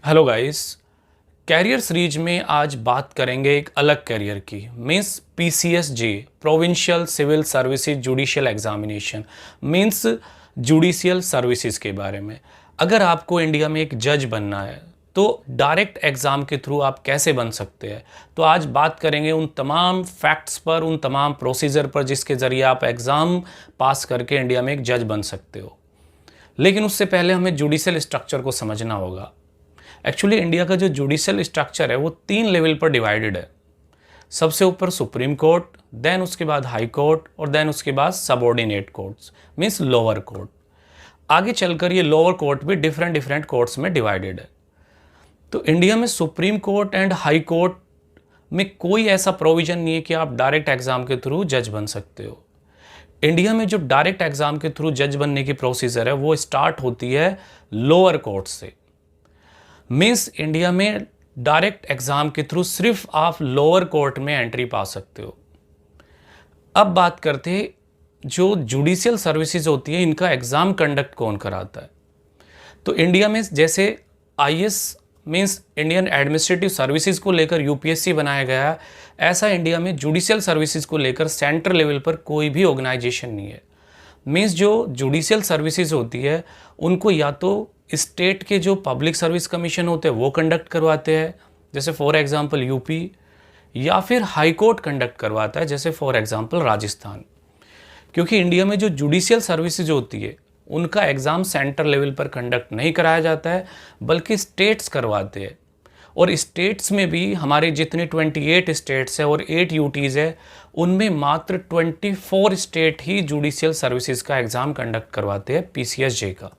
Hello guys. Career series में आज बात करेंगे एक अलग कैरियर की, means PCSJ, provincial civil services judicial examination, means judicial services के बारे में। अगर आपको इंडिया में एक जज बनना है तो डायरेक्ट एग्ज़ाम के थ्रू आप कैसे बन सकते हैं। तो आज बात करेंगे उन तमाम फैक्ट्स पर, उन तमाम प्रोसीजर पर जिसके ज़रिए आप एग्ज़ाम पास करके इंडिया में एक जज बन सकते हो। लेकिन उससे पहले हमें जुडिशियल स्ट्रक्चर को समझना होगा। एक्चुअली इंडिया का जो जुडिशियल स्ट्रक्चर है वो 3 लेवल पर डिवाइडेड है। सबसे ऊपर सुप्रीम कोर्ट, देन उसके बाद हाई कोर्ट और देन उसके बाद subordinate courts, means lower court. आगे चलकर ये लोअर कोर्ट भी डिफरेंट डिफरेंट कोर्ट्स में डिवाइडेड है। तो इंडिया में supreme court and high court में कोई ऐसा प्रोविजन नहीं है कि आप डायरेक्ट एग्जाम के थ्रू जज बन सकते हो। इंडिया में जो डायरेक्ट एग्जाम के थ्रू जज बनने की प्रोसीजर है वो स्टार्ट होती है लोअर कोर्ट से। मीन्स इंडिया में डायरेक्ट एग्जाम के थ्रू सिर्फ आप लोअर कोर्ट में एंट्री पा सकते हो। अब बात करते हैं जो जुडिशियल सर्विसेज होती है इनका एग्जाम कंडक्ट कौन कराता है। तो इंडिया में जैसे IAS means Indian administrative services को लेकर यूपीएससी बनाया गया, ऐसा इंडिया में जुडिशियल सर्विसेज को लेकर सेंट्रल लेवल पर कोई भी ऑर्गेनाइजेशन नहीं है। मीन्स जो जुडिशियल सर्विसेज होती है उनको या तो स्टेट के जो पब्लिक सर्विस कमीशन होते हैं वो कंडक्ट करवाते हैं, जैसे फॉर एग्जांपल यूपी, या फिर हाई कोर्ट कंडक्ट करवाता है, जैसे फॉर एग्जांपल राजस्थान। क्योंकि इंडिया में जो जुडिशियल सर्विसेज होती है उनका एग्ज़ाम सेंट्रल लेवल पर कंडक्ट नहीं कराया जाता है बल्कि स्टेट्स करवाते हैं। और स्टेट्स में भी हमारे जितने 28 स्टेट्स है और 8 यूटीज़ है उनमें मात्र 24 स्टेट ही जुडिशियल सर्विसेज का एग्ज़ाम कंडक्ट करवाते हैं पीसीएसजे का,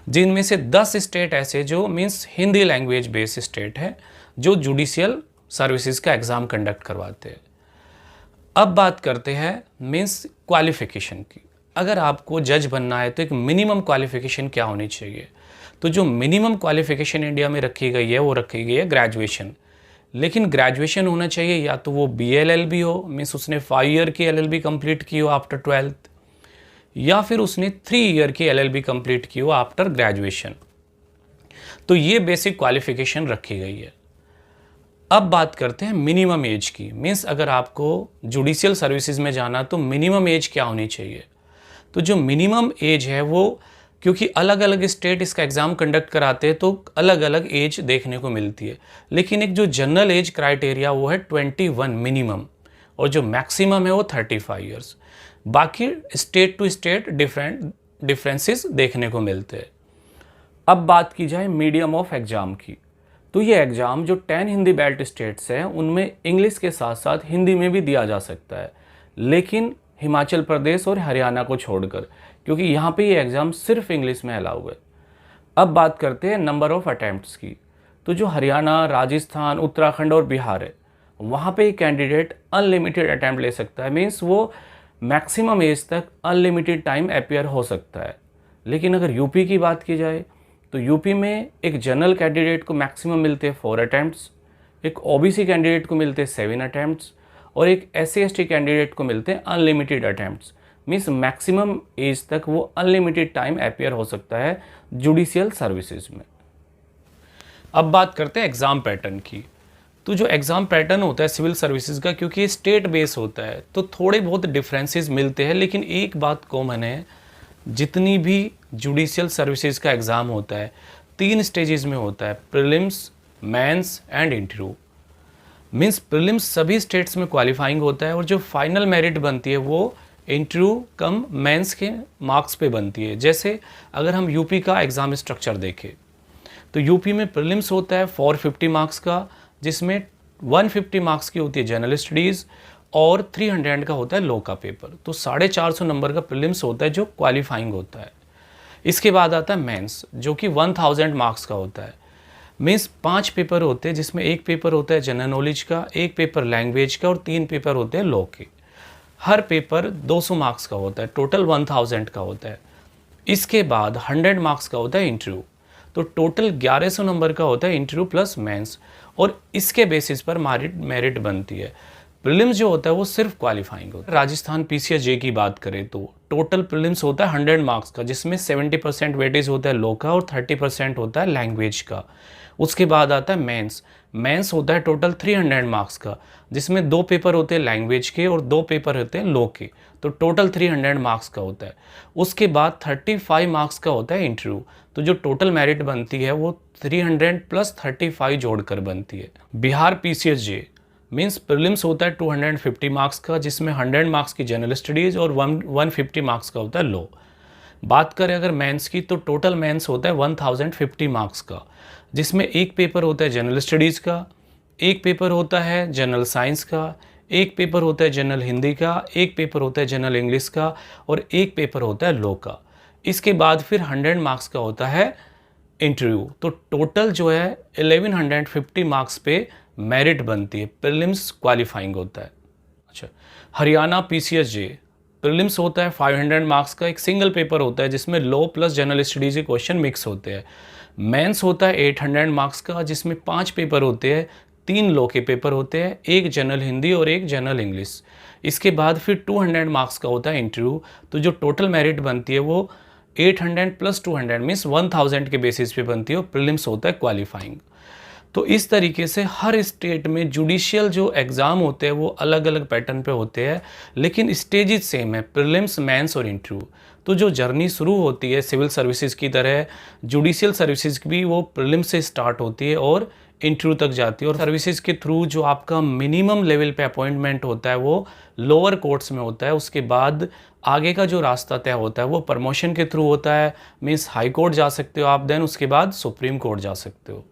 जिनमें से 10 स्टेट ऐसे जो means Hindi language based state है जो जुडिशियल सर्विसेज का एग्ज़ाम कंडक्ट करवाते हैं। अब बात करते हैं मीन्स क्वालिफ़िकेशन की। अगर आपको जज बनना है तो एक मिनिमम क्वालिफ़िकेशन क्या होनी चाहिए। तो जो मिनिमम क्वालिफ़िकेशन इंडिया में रखी गई है वो रखी गई है ग्रेजुएशन। लेकिन ग्रेजुएशन होना चाहिए या तो वो बीएलएलबी हो, मीन्स उसने 5 ईयर की एलएलबी कंप्लीट की हो आफ्टर 12th, या फिर उसने 3 ईयर की एलएलबी कंप्लीट की हो आफ्टर ग्रेजुएशन। तो ये बेसिक क्वालिफिकेशन रखी गई है। अब बात करते हैं मिनिमम एज की। मीन्स अगर आपको जुडिशियल सर्विसेज में जाना तो मिनिमम एज क्या होनी चाहिए। तो जो मिनिमम एज है वो, क्योंकि अलग अलग स्टेट इसका एग्ज़ाम कंडक्ट कराते हैं तो अलग अलग एज देखने को मिलती है, लेकिन एक जो जनरल एज क्राइटेरिया वो है 21 मिनिमम, और जो मैक्सिमम है वो 35 ईयर्स। बाकी स्टेट टू स्टेट डिफरेंसेस देखने को मिलते हैं। अब बात की जाए मीडियम ऑफ एग्ज़ाम की, तो ये एग्ज़ाम जो 10 हिंदी बेल्ट स्टेट्स हैं उनमें इंग्लिश के साथ साथ हिंदी में भी दिया जा सकता है, लेकिन हिमाचल प्रदेश और हरियाणा को छोड़कर, क्योंकि यहाँ पे ये एग्ज़ाम सिर्फ इंग्लिश में अलाउ है। अब बात करते हैं नंबर ऑफ़ अटैम्प्ट्स की। तो जो हरियाणा, राजस्थान, उत्तराखंड और बिहार है वहाँ पे कैंडिडेट अनलिमिटेड अटैम्प्ट ले सकता है, मीन्स वो मैक्सिमम एज तक अनलिमिटेड टाइम अपीयर हो सकता है। लेकिन अगर यूपी की बात की जाए तो यूपी में एक जनरल कैंडिडेट को मैक्सिमम मिलते हैं 4 अटैम्प्ट्स, एक ओबीसी कैंडिडेट को मिलते हैं 7 अटैम्प्ट्स और एक SC/ST कैंडिडेट को मिलते हैं unlimited attempts. Means maximum age तक वो अनलिमिटेड टाइम अपीयर हो सकता है जुडिशियल सर्विसेज में। अब बात करते हैं एग्ज़ाम पैटर्न की। तो जो एग्ज़ाम पैटर्न होता है सिविल सर्विसेज का, क्योंकि स्टेट बेस होता है तो थोड़े बहुत डिफरेंसेस मिलते हैं, लेकिन एक बात कॉमन है, जितनी भी जुडिशियल सर्विसेज का एग्ज़ाम होता है 3 स्टेजेस में होता है, prelims, mains and interview. Means prelims सभी स्टेट्स में क्वालिफाइंग होता है और जो फाइनल मेरिट बनती है वो इंटरव्यू कम मेंस के मार्क्स पे बनती है। जैसे अगर हम यूपी का एग्ज़ाम स्ट्रक्चर देखें तो यूपी में प्रीलिम्स होता है 450 मार्क्स का, जिसमें 150 मार्क्स की होती है जनरल स्टडीज़ और 300 का होता है लॉ का पेपर। तो 450 नंबर का प्रीलिम्स होता है जो क्वालिफाइंग होता है। इसके बाद आता है मेंस जो कि 1000 मार्क्स का होता है। मीन्स 5 पेपर होते हैं, जिसमें एक पेपर होता है जनरल नॉलेज का, एक पेपर लैंग्वेज का और 3 पेपर होते हैं लॉ के। हर पेपर 200 मार्क्स का होता है, टोटल 1000 का होता है। इसके बाद 100 मार्क्स का होता है इंटरव्यू, तो टोटल 1100 नंबर का होता है इंटरव्यू प्लस मेंस, और इसके बेसिस पर मेरिट बनती है। प्रीलिम्स जो होता है वो सिर्फ क्वालिफाइंग होता है। राजस्थान पीसीएस जे की बात करें तो टोटल प्रीलिम्स होता है 100 मार्क्स का, जिसमें 70% वेटेज होता है लॉ का और 30% होता है लैंग्वेज का। उसके बाद आता है मेंस। मेंस होता है टोटल 300 मार्क्स का, जिसमें 2 पेपर होते हैं लैंग्वेज के और 2 पेपर होते हैं लॉ के, तो टोटल 300 मार्क्स का होता है। उसके बाद 35 मार्क्स का होता है इंटरव्यू, तो जो टोटल मेरिट बनती है वो 300 प्लस 35 जोड़कर बनती है। बिहार पीसीएस जे मीन्स प्रीलिम्स होता है 250 मार्क्स का, जिसमें 100 मार्क्स की जनरल स्टडीज़ और 150 मार्क्स का होता है लॉ। बात करें अगर मेंस की तो टोटल मेंस होता है 1050 मार्क्स का, जिसमें एक पेपर होता है जनरल स्टडीज़ का, एक पेपर होता है जनरल साइंस का, एक पेपर होता है जनरल हिंदी का, एक पेपर होता है जनरल इंग्लिश का और एक पेपर होता है लॉ का। इसके बाद फिर 100 मार्क्स का होता है इंटरव्यू। तो टोटल जो है 1150 मार्क्स पे मेरिट बनती है, प्रीलिम्स क्वालिफाइंग होता है। अच्छा, हरियाणा पीसीएस जे प्रीलिम्स होता है 500 मार्क्स का, एक सिंगल पेपर होता है जिसमें लॉ प्लस जनरल स्टडीज़ के क्वेश्चन मिक्स होते हैं। मेंस होता है 800 मार्क्स का, जिसमें 5 पेपर होते हैं, 3 लॉ के पेपर होते हैं, एक जनरल हिंदी और एक जनरल इंग्लिश। इसके बाद फिर 200 मार्क्स का होता है इंटरव्यू। तो जो टोटल मेरिट बनती है वो 800 प्लस 200 मीन्स 1000 के बेसिस पे बनती है और प्रीलिम्स होता है क्वालिफाइंग। तो इस तरीके से हर स्टेट में जुडिशियल जो एग्ज़ाम होते हैं वो अलग अलग पैटर्न पे होते हैं, लेकिन स्टेजेस सेम है, प्रीलिम्स, मेंस और इंटरव्यू। तो जो जर्नी शुरू होती है सिविल सर्विसेज की तरह, जुडिशियल सर्विसेज भी वो प्रीलिम्स से स्टार्ट होती है और इंटरव्यू तक जाती है। और सर्विसेज के थ्रू जो आपका मिनिमम लेवल पे अपॉइंटमेंट होता है वो लोअर कोर्ट्स में होता है। उसके बाद आगे का जो रास्ता तय होता है वो प्रमोशन के थ्रू होता है, मीन्स हाई कोर्ट जा सकते हो आप, देन उसके बाद सुप्रीम कोर्ट जा सकते हो।